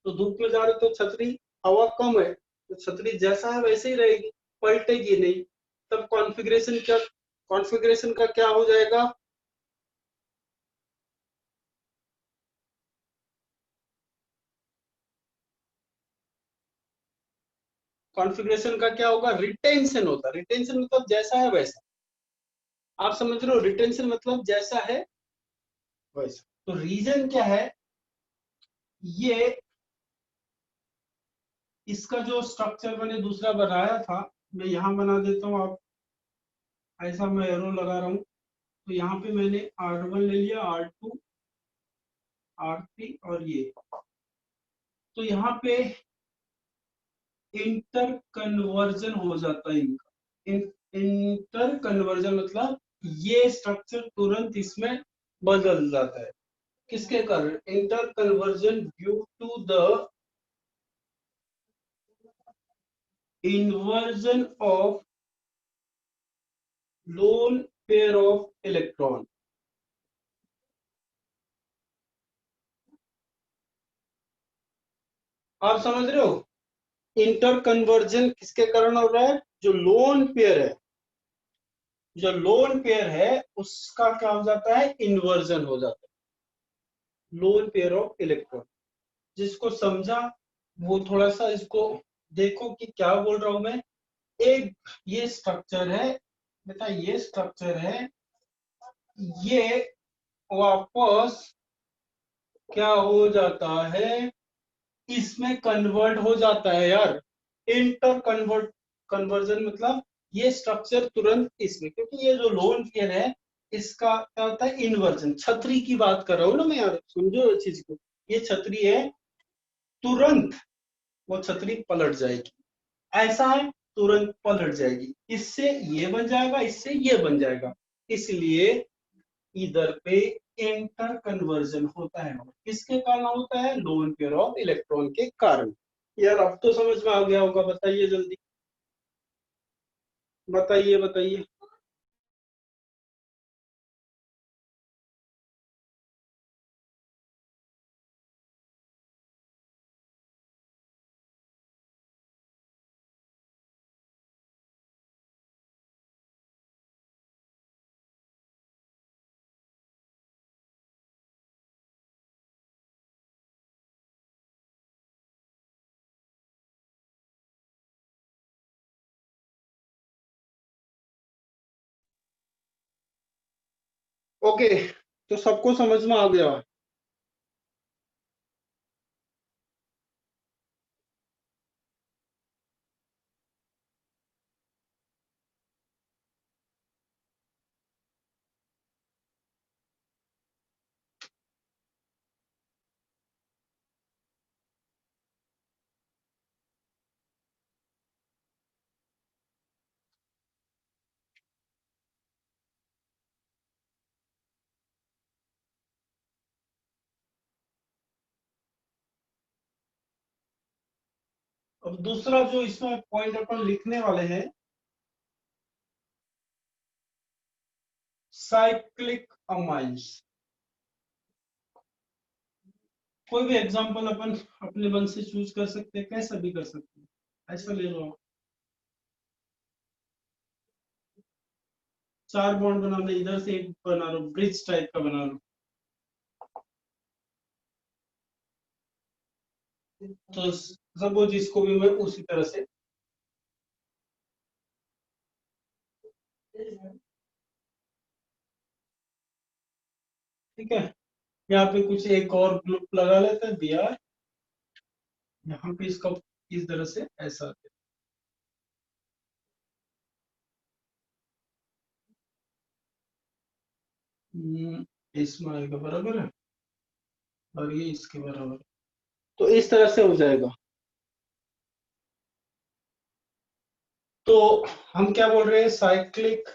तो धूप में जा रहे हो तो छतरी, हवा कम है तो छतरी जैसा है वैसे ही रहेगी, पलटेगी नहीं। तब कॉन्फ़िगरेशन क्या, कॉन्फ़िगरेशन का क्या हो जाएगा, कॉन्फ़िगरेशन का क्या होगा, रिटेंशन होता है। रिटेंशन मतलब जैसा है वैसा, आप समझ रहे हो, रिटेंशन मतलब जैसा है वैसा। तो रीजन क्या है, ये इसका जो स्ट्रक्चर मैंने दूसरा बनाया था, मैं यहाँ बना देता हूँ, आप ऐसा मैं एरो लगा रहा हूँ, तो यहाँ पे मैंने R1 ले लिया, R2 R3 और ये, तो यहाँ पे इंटर कन्वर्जन हो जाता है इनका। इंटर कन्वर्जन मतलब ये स्ट्रक्चर तुरंत इसमें बदल जाता है, किसके कारण, interconversion due to the inversion of lone pair of electron। आप समझ रहे हो, इंटर कन्वर्जन किसके कारण हो रहा है, जो लोन पेयर है, जो लोन पेयर है उसका क्या हो जाता है, इन्वर्जन हो जाता है, लोन पेयर ऑफ इलेक्ट्रॉन। जिसको समझा वो थोड़ा सा इसको देखो कि क्या बोल रहा हूं मैं। एक ये स्ट्रक्चर है बेटा, ये स्ट्रक्चर है, ये वापस क्या हो जाता है, इसमें कन्वर्ट हो जाता है यार। इंटर कन्वर्ट, कन्वर्जन मतलब ये स्ट्रक्चर तुरंत इसमें, क्योंकि ये जो लोन पेयर है इसका क्या होता है, इन्वर्जन। छतरी की बात कर रहा हूँ ना मैं यार, समझो इस चीज को, ये छतरी है, तुरंत वो छतरी पलट जाएगी, ऐसा है तुरंत पलट जाएगी, इससे ये बन जाएगा, इससे ये बन जाएगा, इसलिए इधर पे इंटर कन्वर्जन होता है। किसके कारण होता है, लोन पेयर ऑफ इलेक्ट्रॉन के कारण। यार अब तो समझ में आ गया होगा, बताइए जल्दी, बताइए बताइए। ओके, तो सबको समझ में आ गया। अब दूसरा जो इसमें पॉइंट अपन लिखने वाले हैं, साइक्लिक अमाइंस। कोई भी एग्जांपल अपन अपने मन से चूज कर सकते हैं, कैसा भी कर सकते हैं। ऐसा ले लो, 4 बॉन्ड बनाना, इधर से एक बना लो, ब्रिज टाइप का बना लो। तो सपोज इसको भी मैं उसी तरह से, ठीक है, यहाँ पे कुछ एक और ग्रुप लगा लेते हैं, दिया यहाँ पे इसका इस तरह से ऐसा, इसमें आएगा बराबर है, और ये इसके बराबर, तो इस तरह से हो जाएगा। तो हम क्या बोल रहे हैं, cyclic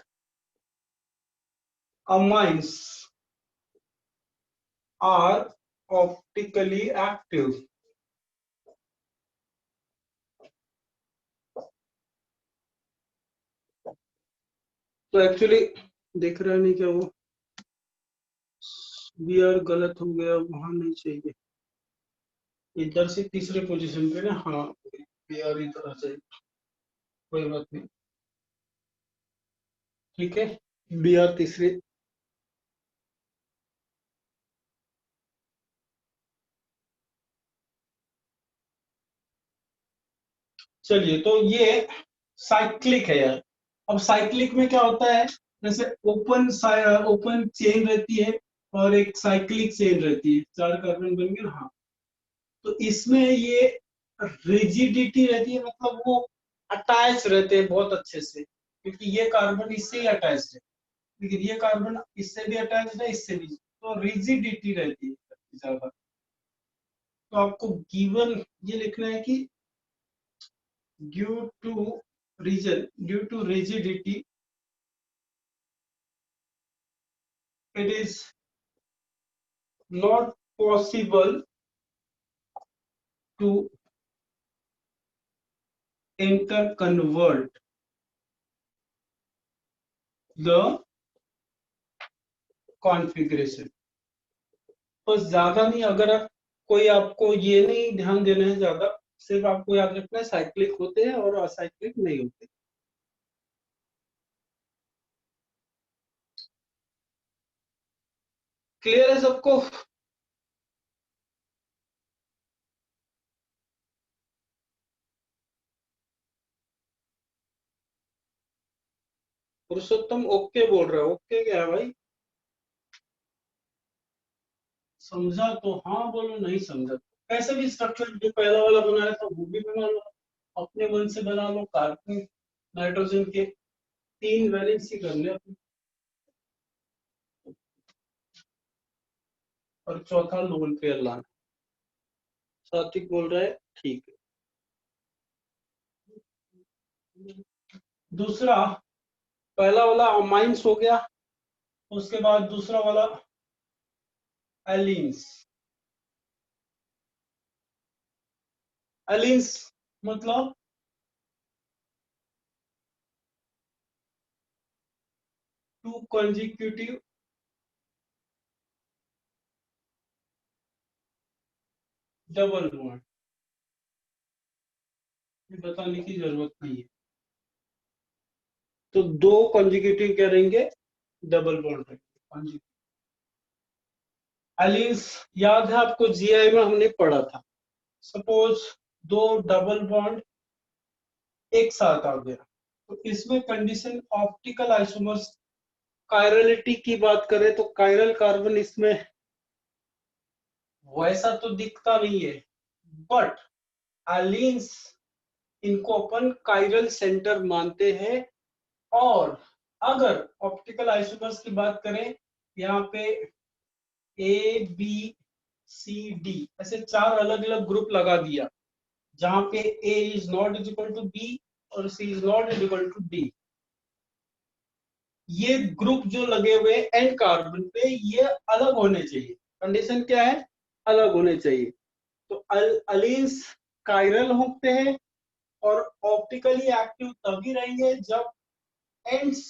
amines are optically active. तो एक्चुअली देख रहा नहीं क्या वो बी आर गलत हो गया, वहां नहीं चाहिए, इधर से तीसरे पोजीशन पे ना, हाँ बी आर इधर आ जाएगा, कोई बात नहीं, ठीक है, बी आर तीसरे। चलिए, तो ये साइक्लिक है यार। अब साइक्लिक में क्या होता है, जैसे ओपन ओपन चेन रहती है और एक साइक्लिक चेन रहती है, 4 कार्बन बन गए ना, हाँ। तो इसमें ये रिजिडिटी रहती है, मतलब वो अटैच रहते हैं बहुत अच्छे से, क्योंकि ये कार्बन इससे ही अटैच है, लेकिन ये कार्बन इससे भी अटैच है, इससे भी, तो रिजिडिटी रहती है ज्यादा। तो आपको गिवन ये लिखना है कि due to due to rigidity it is not possible to interconvert the configuration। बस ज्यादा नहीं, अगर आप कोई, आपको ये नहीं ध्यान देना है ज्यादा, सिर्फ आपको याद रखना है साइक्लिक होते हैं और असाइक्लिक नहीं होते। क्लियर है सबको? पुरुषोत्तम ओके बोल रहा है, ओके क्या है भाई? समझा तो हाँ बोलो, नहीं समझा तो कैसे भी स्ट्रक्चर जो पहला वाला बनाया था वो भी बना लो, अपने मन से बना लो, कार्बन नाइट्रोजन के 3 वैलेंसी कर ले अपने, और चौथा लोन पेयर लाना। सात्विक बोल रहा है ठीक है। दूसरा, पहला वाला अमाइंस हो गया, उसके बाद दूसरा वाला एलिन्स। एलिन्स मतलब टू कंजिक्यूटिव डबल बॉन्ड, ये बताने की जरूरत नहीं है। तो 2 कंजिक्यूटिव क्या रहेंगे, डबल बॉन्ड रहेंगे। एलिन्स याद है आपको, जीआई में हमने पढ़ा था, सपोज 2 डबल बॉन्ड एक साथ आ गया, तो इसमें कंडीशन ऑप्टिकल आइसोमर्स कायरलिटी की बात करें तो कायरल कार्बन इसमें वैसा तो दिखता नहीं है, बट एलिन्स इनको अपन कायरल सेंटर मानते हैं। और अगर ऑप्टिकल आइसोमर्स की बात करें, यहाँ पे ए बी सी डी ऐसे 4 अलग अलग ग्रुप लगा दिया, जहां पे A is not is equal to B और C is not is equal to D. ये ग्रुप जो लगे हुए एन कार्बन पे, ये अलग होने चाहिए। कंडीशन क्या है? अलग होने चाहिए। तो अलीन्स कायरल होते हैं और ऑप्टिकली एक्टिव तभी रहेंगे जब ends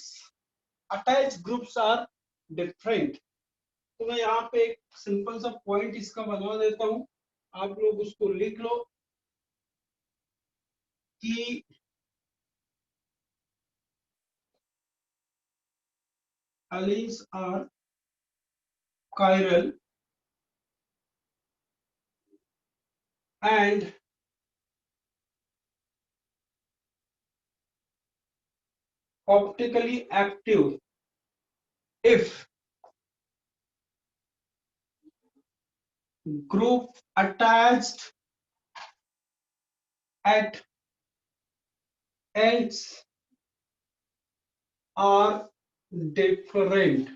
attach groups are different. तो मैं यहाँ पे एक सिंपल सा पॉइंट इसका बना देता हूं, आप लोग उसको लिख लो कि alleles are chiral and optically active if group attached at ends are different।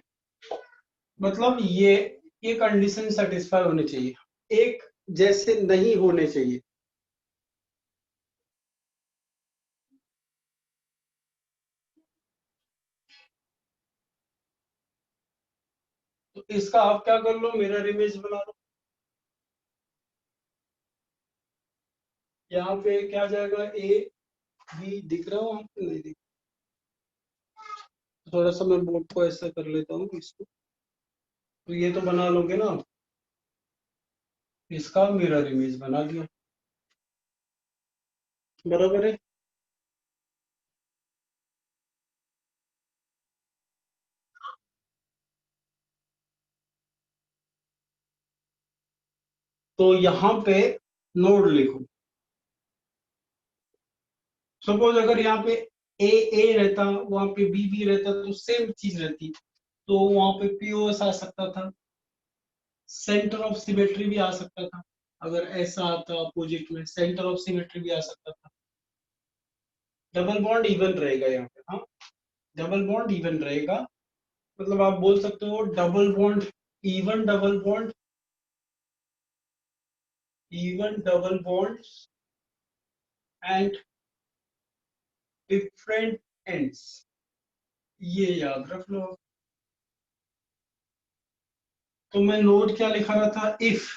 मतलब ये कंडीशन सेटिस्फाई होनी चाहिए, एक जैसे नहीं होने चाहिए। तो इसका आप क्या कर लो, मिरर इमेज बना लो। यहाँ पे क्या जाएगा, ए बी दिख रहा हो आपको? नहीं दिख। थोड़ा सा मैं बोर्ड को ऐसा कर लेता हूँ इसको, तो ये तो बना लोगे ना आप। इसका मिरर इमेज बना दिया, बराबर है। तो यहाँ पे नोड लिखो। सपोज अगर यहाँ पे ए रहता, वहां पे बी रहता, तो सेम चीज रहती, तो वहां पे पीओएस आ सकता था, सेंटर ऑफ सिमेट्री भी आ सकता था। अगर ऐसा आता अपोजिट में, सेंटर ऑफ सिमेट्री भी आ सकता था। डबल बॉन्ड इवन रहेगा यहाँ पे, हाँ, डबल बॉन्ड इवन रहेगा। मतलब आप बोल सकते हो double bond even, double bond even, double bonds and different ends, ये याद रख लो। तो मैं नोट क्या लिखा रहा था, if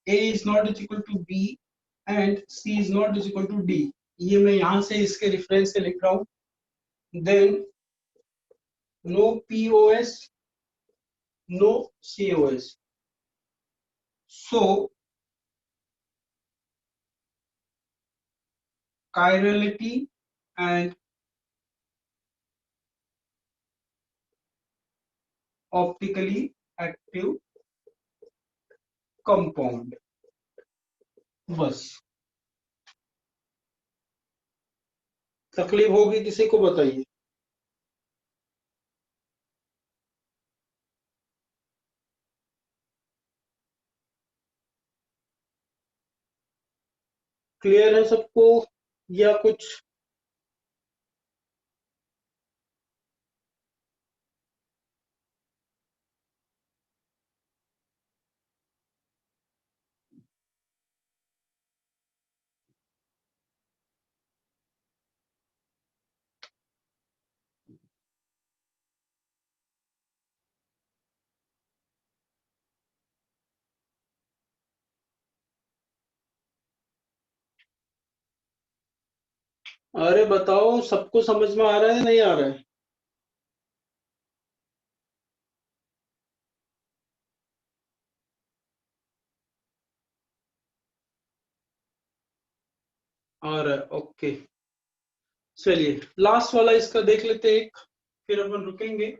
A is not is equal to B and C is not is equal to D, ये मैं यहां से इसके रेफरेंस से लिख रहा हूं। Then no POS, no COS. So chirality and optically active compound, बस। तकलीफ होगी किसी को, बताइए। क्लियर है सबको या कुछ? अरे बताओ, सबको समझ में आ रहा है नहीं आ रहा है? आ रहा है, ओके। चलिए लास्ट वाला इसका देख लेते हैं एक, फिर अपन रुकेंगे।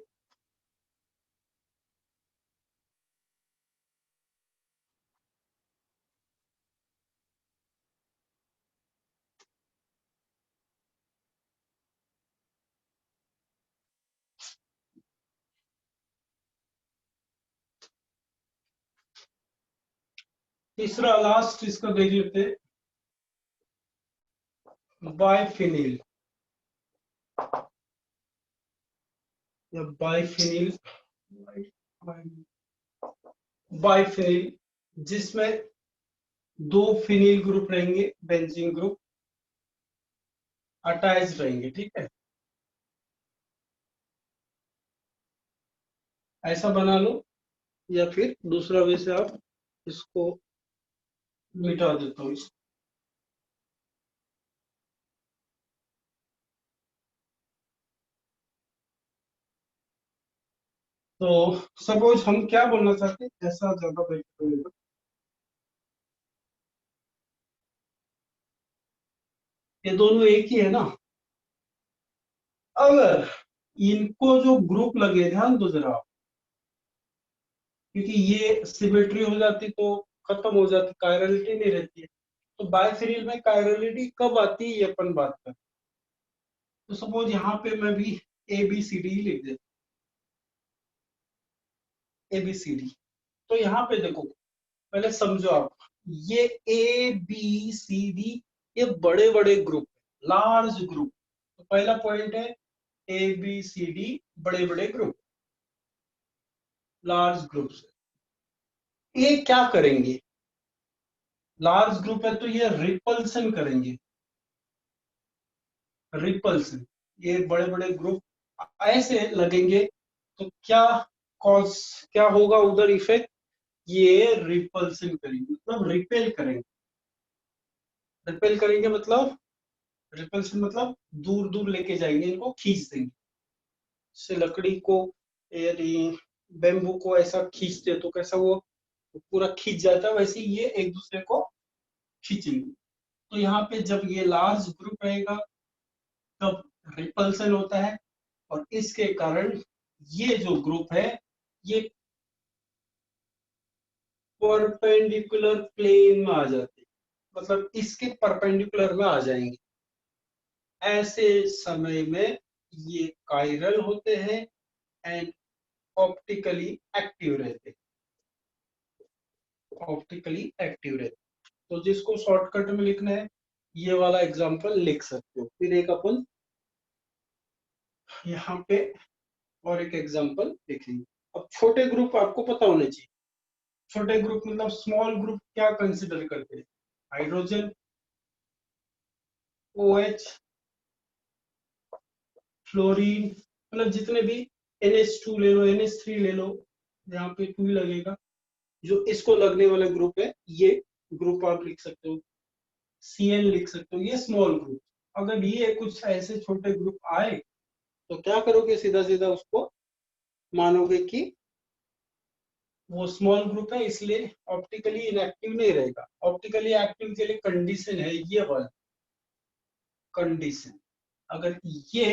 तीसरा लास्ट इसका देख लेते हैं, बाइफिनिल या बाइफिनिल, बाइफिनिल जिसमें 2 फिनिल ग्रुप रहेंगे, बेंजीन ग्रुप अटैच रहेंगे, ठीक है। ऐसा बना लो, या फिर दूसरा वे से आप इसको मिटा देता हूँ। तो सपोज हम क्या बोलना चाहते हैं, ऐसा ज्यादा बेटर होगा। ये दोनों एक ही है ना, अगर इनको जो ग्रुप लगे, ध्यान दो जरा, क्योंकि ये सिमेट्री हो जाती तो खत्म हो जाती, कायरलिटी नहीं रहती है। तो बाइफिनिल में कायरलिटी कब आती है, ये अपन बात करते हैं। तो सपोज यहाँ पे मैं भी ABCD लिख देता, ABCD। तो यहाँ पे देखो, पहले समझो आप, ये ABCD ये बड़े बड़े ग्रुप, लार्ज ग्रुप। तो पहला पॉइंट है ABCD बड़े बड़े ग्रुप, लार्ज ग्रुप्स। ये क्या करेंगे, लार्ज ग्रुप है तो ये रिपल्सन करेंगे, रिपल्सन। ये बड़े बड़े ग्रुप ऐसे लगेंगे तो क्या कॉज, क्या होगा उधर इफेक्ट, ये रिपल्सन करेंगे, मतलब रिपेल करेंगे। रिपेल करेंगे मतलब, रिपल्सन मतलब दूर दूर लेके जाएंगे, इनको खींच देंगे। से लकड़ी को, यदि बेम्बू को ऐसा खींचते तो कैसा वो पूरा खींच जाता है, वैसे ये एक दूसरे को खींचेंगे। तो यहाँ पे जब ये लार्ज ग्रुप रहेगा तब रिपल्सन होता है, और इसके कारण ये जो ग्रुप है ये परपेंडिकुलर प्लेन में आ जाते हैं, मतलब इसके परपेंडिकुलर में आ जाएंगे। ऐसे समय में ये कायरल होते हैं एंड ऑप्टिकली एक्टिव रहते हैं, ऑप्टिकली एक्टिव रहते हैं। तो जिसको शॉर्टकट में लिखना है, ये वाला एग्जांपल लिख सकते हो। फिर एक अपन यहाँ पे और एक एग्जांपल लिखेंगे। अब छोटे ग्रुप आपको पता होने चाहिए। छोटे ग्रुप मतलब स्मॉल ग्रुप क्या कंसिडर करते हैं, हाइड्रोजन, OH, फ्लोरीन, मतलब जितने भी NH2 ले लो, NH3 ले लो, यहाँ पे 2 लगेगा, जो इसको लगने वाले ग्रुप है, ये ग्रुप आप लिख सकते हो, CN लिख सकते हो, ये स्मॉल ग्रुप। अगर ये कुछ ऐसे छोटे ग्रुप आए तो क्या करोगे, सीधा सीधा उसको मानोगे कि वो स्मॉल ग्रुप है, इसलिए ऑप्टिकली इनएक्टिव नहीं रहेगा। ऑप्टिकली एक्टिव के लिए कंडीशन है ये वाला कंडीशन, अगर ये